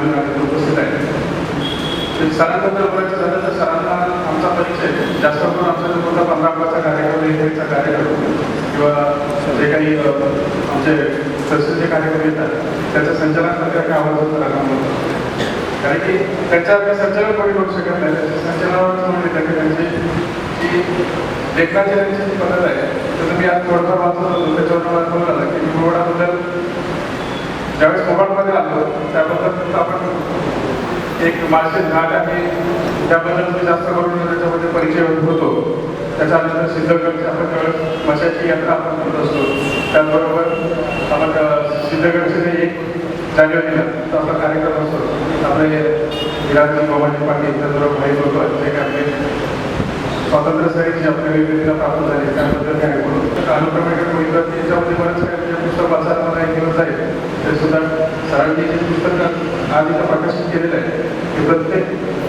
माननीय नागरिक उपस्थित आहेत. सरांबद्दल बोलायचं झालं तर सरांना आमचा परिचय जास्त करून आमचा जो कोणता 15 कार्यक्रम इथेचा कार्यक्रम किंवा जे काही आमचे तहसीलचे कार्यक्रम येतात त्याचं संचालन करण्याचा आवाज सरांना, कारण की त्याच्या संचालन कोणी करू शकत नाही. त्याच्या संचालनावर म्हणून त्यांची जी लेखनाची त्यांची जी पद्धत आहे तर मी आज थोडंफार वाचत होतो. त्याच्यावर मला कळून आलं की मोबाईलबद्दल ज्यावेळेस मोबाईलमध्ये आलो त्याबद्दल आपण एक माळशेज घाट आहे त्याबद्दल मी जास्त करून त्याच्यामध्ये परिचय होतो. त्याच्यानंतर सिद्धगडची आपण ज्यावेळेस मशाची यात्रा आपण करत असतो त्याचबरोबर आपण सिद्धगडचे 1 जानेवारीला तो आपला कार्यक्रम असतो. आपले विराजी गोमाजी पाटील त्याचबरोबर भाई बरोबर जे काही आपले स्वातंत्र्यासाठी आपल्या वेगवेगळ्या प्राप्त झाले त्याबद्दल काय बोलू. अनुक्रमेकडे बघितलं की याच्यामध्ये बरंच काही पुस्तक वाचायला मला एक दिवस आहे ते सुद्धा सरांनी जे पुस्तक आज इथं प्रकाशित केलेलं आहे की प्रत्येक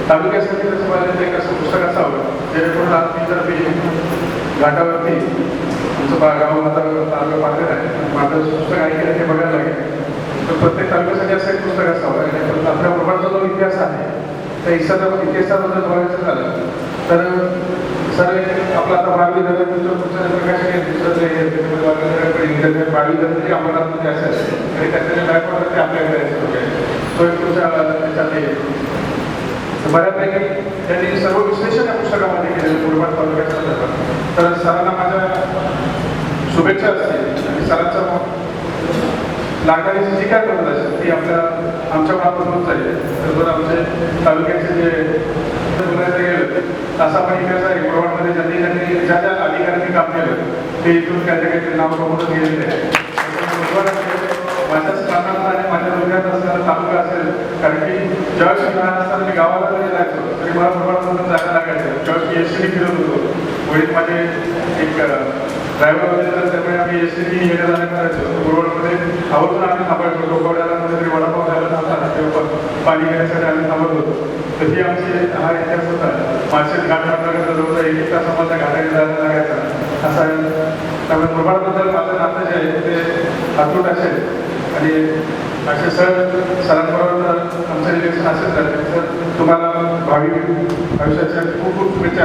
तालुक्यासाठी त्याचं पाहिजे एक असं पुस्तक असावं जेणेकरून आज मी जर मी घाटावरती आमचं गाव आता तालुका पात्र आहे माझं पुस्तक ऐकलं ते बघायला लागेल तर प्रत्येक तालुक्यासाठी असं एक पुस्तक असावं. आणि आपल्या मुलाचा जो इतिहास आहे त्या इतिहासाबद्दल बोलायचं झालं तर सर आपला आता बाळवी धरण बाळवी धरण तरी अमरनाथमध्ये असेल आणि त्याच्या बॅकवॉटर ते आपल्याकडे तो एक तुमच्या त्याच्यात बऱ्यापैकी त्यांनी सर्व विश्लेषण या पुस्तकामध्ये केलेलं मुरबाड तालुक्याच्या संदर्भात. तर सरांना माझ्या शुभेच्छा असतील आणि सरांचा लागणारी जी काय पद्धत असेल ती आमच्या मार्फत जाईल. तर आमचे तालुक्याचे जे बोलायचं गेलं असा पण इतिहास आहे मुरबाडमध्ये ज्यांनी ज्या ज्या अधिकाऱ्यांनी काम केलं ते इथून काही काही नाव बघूनच गेलेले आहे. माझ्याच कामाला आणि माझ्या डोक्यात असणारा तालुका असेल कारण की ज्यावेळेस मी लहान असताना मी गावाला जरी जायचो तरी मला मुरबाडमधून जायला लागायचं. ज्यावेळेस मी एसटीने फिरत होतो वडील माझे एक ड्रायव्हर होते तर त्यामुळे आम्ही एसटीने येण्या जाण्या करायचो. मुरबाडमध्ये आवर्जून आम्ही थांबायचो. डोकावड्याला तरी वडापाव घ्यायला थांबताना किंवा पाणी घेण्यासाठी आम्ही थांबत होतो. तर ही आमची हा इतिहास होता. माळशेज घाट म्हटल्यानंतर जवळजवळ 1 तास आम्हाला घाटाने जायला लागायचा असा. त्यामुळे मुरबाडबद्दल माझं नातं जे आहे ते अतूट असेल आणि असे सरांबरोबर आमचं रिलेशन असेल तर तुम्हाला भावी आयुष्याच्या खूप खूप शुभेच्छा.